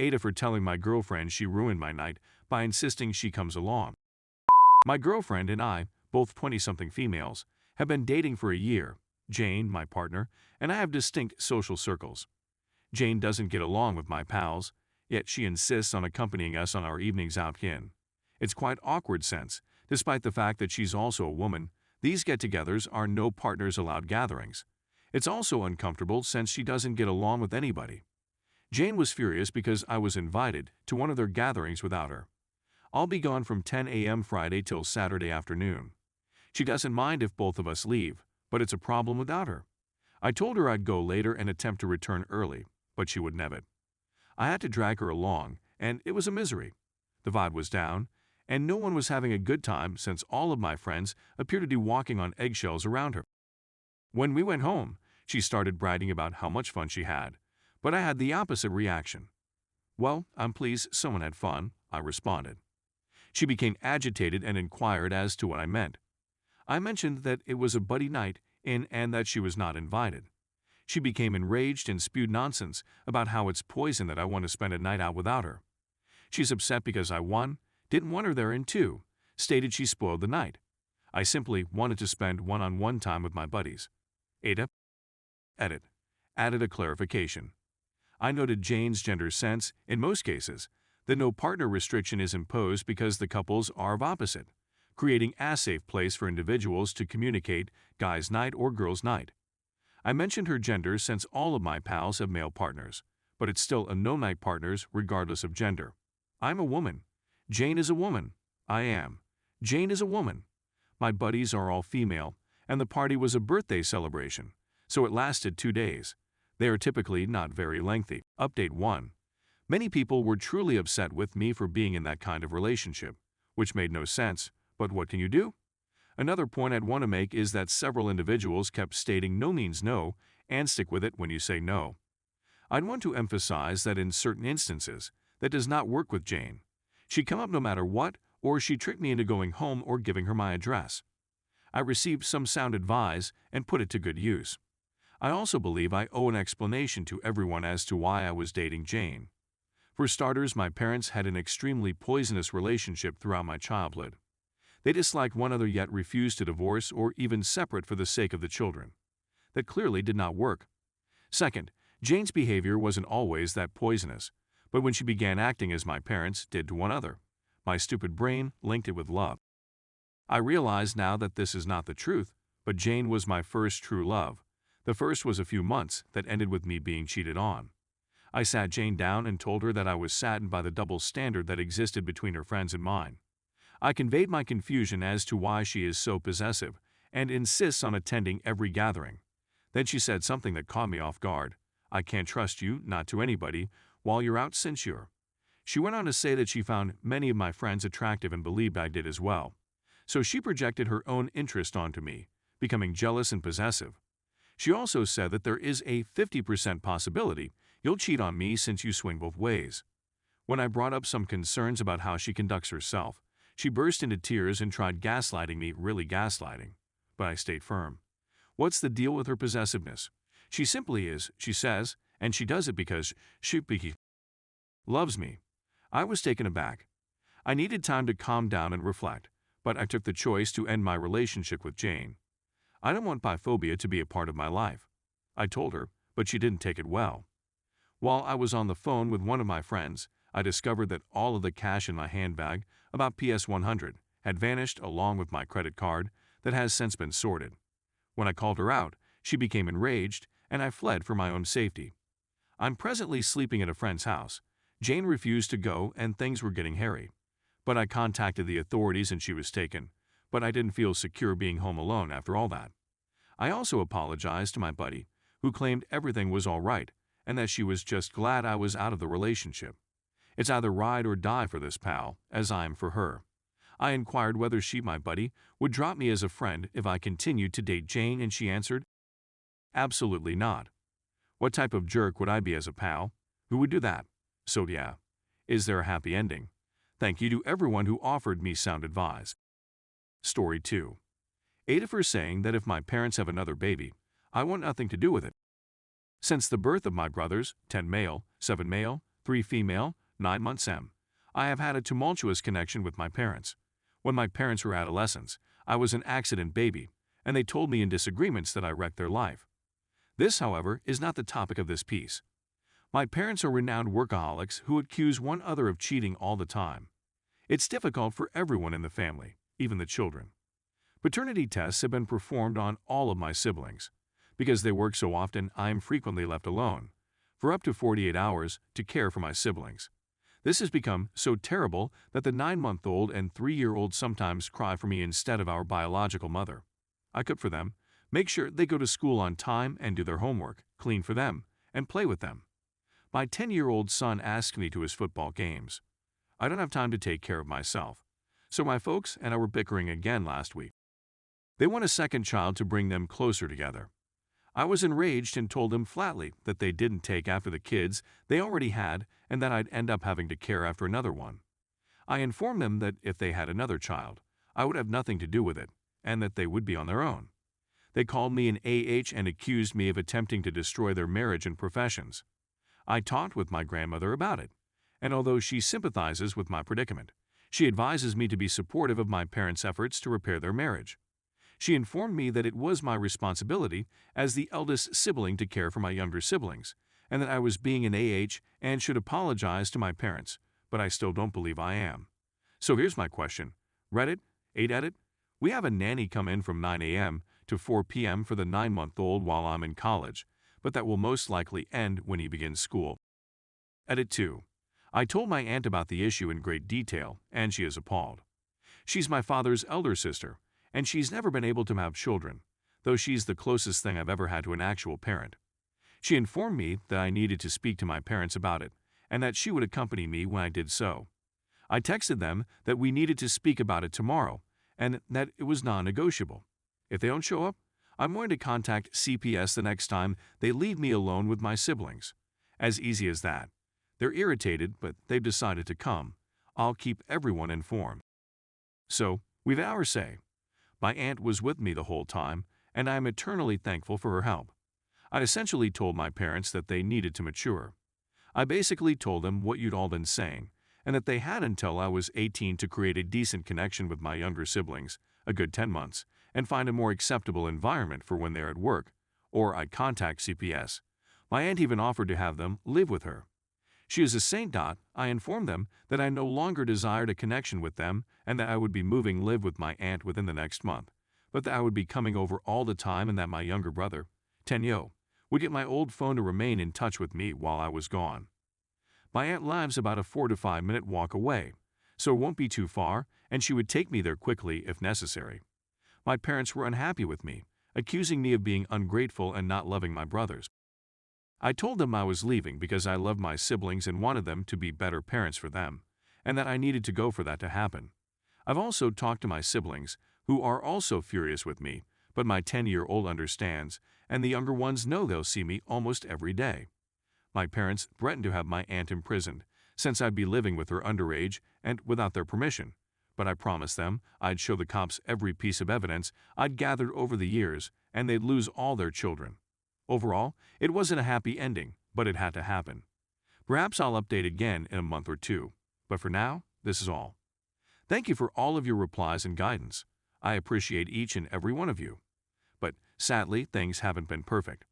Ada for telling my girlfriend she ruined my night by insisting she comes along. My girlfriend and I, both 20-something females, have been dating for a year. Jane, my partner, and I have distinct social circles. Jane doesn't get along with my pals, yet she insists on accompanying us on our evenings out in. It's quite awkward since, despite the fact that she's also a woman, these get-togethers are no partners allowed gatherings. It's also uncomfortable since she doesn't get along with anybody. Jane was furious because I was invited to one of their gatherings without her. I'll be gone from 10 a.m. Friday till Saturday afternoon. She doesn't mind if both of us leave, but it's a problem without her. I told her I'd go later and attempt to return early, but she would never. I had to drag her along, and it was a misery. The vibe was down, and no one was having a good time since all of my friends appeared to be walking on eggshells around her. When we went home, she started bragging about how much fun she had, but I had the opposite reaction. "Well, I'm pleased someone had fun," I responded. She became agitated and inquired as to what I meant. I mentioned that it was a buddy night in and that she was not invited. She became enraged and spewed nonsense about how it's poison that I want to spend a night out without her. She's upset because I, 1, didn't want her there, and 2, stated she spoiled the night. I simply wanted to spend one-on-one time with my buddies. Ada Edit. Added a clarification. I noted Jane's gender sense, in most cases, that no partner restriction is imposed because the couples are of opposite, creating a safe place for individuals to communicate guys' night or girls' night. I mentioned her gender since all of my pals have male partners, but it's still a no-night partners regardless of gender. I'm a woman. Jane is a woman. I am. Jane is a woman. My buddies are all female, and the party was a birthday celebration, so it lasted 2 days. They are typically not very lengthy. Update 1. Many people were truly upset with me for being in that kind of relationship, which made no sense, but what can you do? Another point I'd want to make is that several individuals kept stating no means no and stick with it when you say no. I'd want to emphasize that in certain instances, that does not work with Jane. She'd come up no matter what, or she tricked me into going home or giving her my address. I received some sound advice and put it to good use. I also believe I owe an explanation to everyone as to why I was dating Jane. For starters, my parents had an extremely poisonous relationship throughout my childhood. They disliked one another yet refused to divorce or even separate for the sake of the children. That clearly did not work. Second, Jane's behavior wasn't always that poisonous, but when she began acting as my parents did to one another, my stupid brain linked it with love. I realize now that this is not the truth, but Jane was my first true love. The first was a few months that ended with me being cheated on. I sat Jane down and told her that I was saddened by the double standard that existed between her friends and mine. I conveyed my confusion as to why she is so possessive and insists on attending every gathering. Then she said something that caught me off guard. "I can't trust you, not to anybody, while you're out since you're." She went on to say that she found many of my friends attractive and believed I did as well. So she projected her own interest onto me, becoming jealous and possessive. She also said that there is a 50% possibility you'll cheat on me since you swing both ways. When I brought up some concerns about how she conducts herself, she burst into tears and tried gaslighting me, really gaslighting. But I stayed firm. What's the deal with her possessiveness? She simply is, she says, and she does it because she loves me. I was taken aback. I needed time to calm down and reflect, but I took the choice to end my relationship with Jane. I don't want biphobia to be a part of my life. I told her, but she didn't take it well. While I was on the phone with one of my friends, I discovered that all of the cash in my handbag, about PS 100, had vanished along with my credit card that has since been sorted. When I called her out, she became enraged, and I fled for my own safety. I'm presently sleeping at a friend's house. Jane refused to go and things were getting hairy. But I contacted the authorities and she was taken, but I didn't feel secure being home alone after all that. I also apologized to my buddy, who claimed everything was all right and that she was just glad I was out of the relationship. It's either ride or die for this pal, as I am for her. I inquired whether she, my buddy, would drop me as a friend if I continued to date Jane, and she answered, "Absolutely not. What type of jerk would I be as a pal? Who would do that? So yeah. Is there a happy ending? Thank you to everyone who offered me sound advice." Story 2. Ada for saying that if my parents have another baby, I want nothing to do with it. Since the birth of my brothers, 10 male, 7 male, 3 female, 9 months M. I have had a tumultuous connection with my parents. When my parents were adolescents, I was an accident baby, and they told me in disagreements that I wrecked their life. This, however, is not the topic of this piece. My parents are renowned workaholics who accuse one another of cheating all the time. It's difficult for everyone in the family, even the children. Paternity tests have been performed on all of my siblings. Because they work so often, I am frequently left alone, for up to 48 hours, to care for my siblings. This has become so terrible that the 9-month-old and 3-year-old sometimes cry for me instead of our biological mother. I cook for them, make sure they go to school on time and do their homework, clean for them, and play with them. My 10-year-old son asks me to his football games. I don't have time to take care of myself, so my folks and I were bickering again last week. They want a second child to bring them closer together. I was enraged and told them flatly that they didn't take after the kids they already had and that I'd end up having to care after another one. I informed them that if they had another child, I would have nothing to do with it and that they would be on their own. They called me an AH and accused me of attempting to destroy their marriage and professions. I talked with my grandmother about it, and although she sympathizes with my predicament, she advises me to be supportive of my parents' efforts to repair their marriage. She informed me that it was my responsibility as the eldest sibling to care for my younger siblings, and that I was being an AH and should apologize to my parents, but I still don't believe I am. So here's my question. Reddit AITA, we have a nanny come in from 9 a.m. to 4 p.m. for the 9-month-old while I'm in college, but that will most likely end when he begins school. Edit 2. I told my aunt about the issue in great detail, and she is appalled. She's my father's elder sister, and she's never been able to have children, though she's the closest thing I've ever had to an actual parent. She informed me that I needed to speak to my parents about it, and that she would accompany me when I did so. I texted them that we needed to speak about it tomorrow, and that it was non-negotiable. If they don't show up, I'm going to contact CPS the next time they leave me alone with my siblings. As easy as that. They're irritated, but they've decided to come. I'll keep everyone informed. So, we've had our say. My aunt was with me the whole time, and I am eternally thankful for her help. I essentially told my parents that they needed to mature. I basically told them what you'd all been saying, and that they had until I was 18 to create a decent connection with my younger siblings, a good 10 months, and find a more acceptable environment for when they're at work, or I'd contact CPS. My aunt even offered to have them live with her. She is a saint. I informed them that I no longer desired a connection with them and that I would be moving live with my aunt within the next month, but that I would be coming over all the time and that my younger brother, Tenyo, would get my old phone to remain in touch with me while I was gone. My aunt lives about a 4 to 5 minute walk away, so it won't be too far, and she would take me there quickly if necessary. My parents were unhappy with me, accusing me of being ungrateful and not loving my brothers. I told them I was leaving because I loved my siblings and wanted them to be better parents for them, and that I needed to go for that to happen. I've also talked to my siblings, who are also furious with me, but my 10-year-old understands, and the younger ones know they'll see me almost every day. My parents threatened to have my aunt imprisoned, since I'd be living with her underage and without their permission, but I promised them I'd show the cops every piece of evidence I'd gathered over the years, and they'd lose all their children. Overall, it wasn't a happy ending, but it had to happen. Perhaps I'll update again in a month or two, but for now, this is all. Thank you for all of your replies and guidance. I appreciate each and every one of you. But sadly, things haven't been perfect.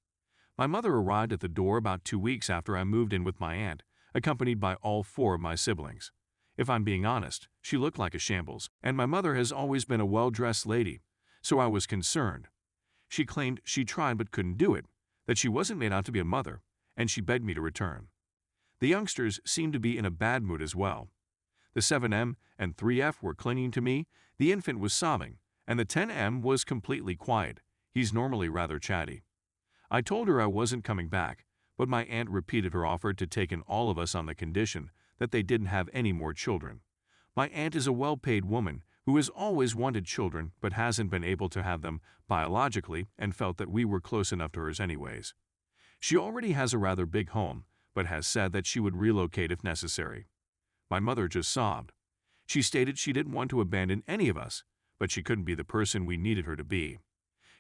My mother arrived at the door about 2 weeks after I moved in with my aunt, accompanied by all 4 of my siblings. If I'm being honest, she looked like a shambles, and my mother has always been a well-dressed lady, so I was concerned. She claimed she tried but couldn't do it, that she wasn't made out to be a mother, and she begged me to return. The youngsters seemed to be in a bad mood as well. The 7M and 3F were clinging to me, the infant was sobbing, and the 10M was completely quiet. He's normally rather chatty. I told her I wasn't coming back, but my aunt repeated her offer to take in all of us on the condition that they didn't have any more children. My aunt is a well-paid woman who has always wanted children but hasn't been able to have them biologically and felt that we were close enough to hers anyways. She already has a rather big home, but has said that she would relocate if necessary. My mother just sobbed. She stated she didn't want to abandon any of us, but she couldn't be the person we needed her to be.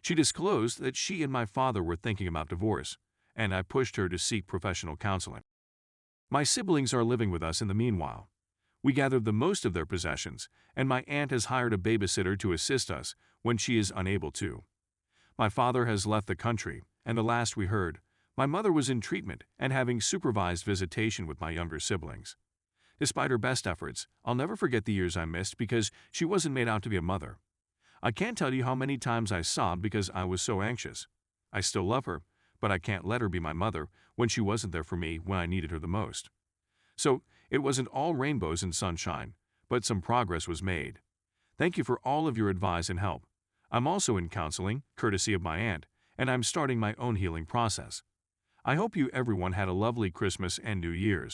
She disclosed that she and my father were thinking about divorce, and I pushed her to seek professional counseling. My siblings are living with us in the meanwhile. We gathered the most of their possessions, and my aunt has hired a babysitter to assist us when she is unable to. My father has left the country, and the last we heard, my mother was in treatment and having supervised visitation with my younger siblings. Despite her best efforts, I'll never forget the years I missed because she wasn't made out to be a mother. I can't tell you how many times I sobbed because I was so anxious. I still love her, but I can't let her be my mother when she wasn't there for me when I needed her the most. So, it wasn't all rainbows and sunshine, but some progress was made. Thank you for all of your advice and help. I'm also in counseling, courtesy of my aunt, and I'm starting my own healing process. I hope you everyone had a lovely Christmas and New Year's.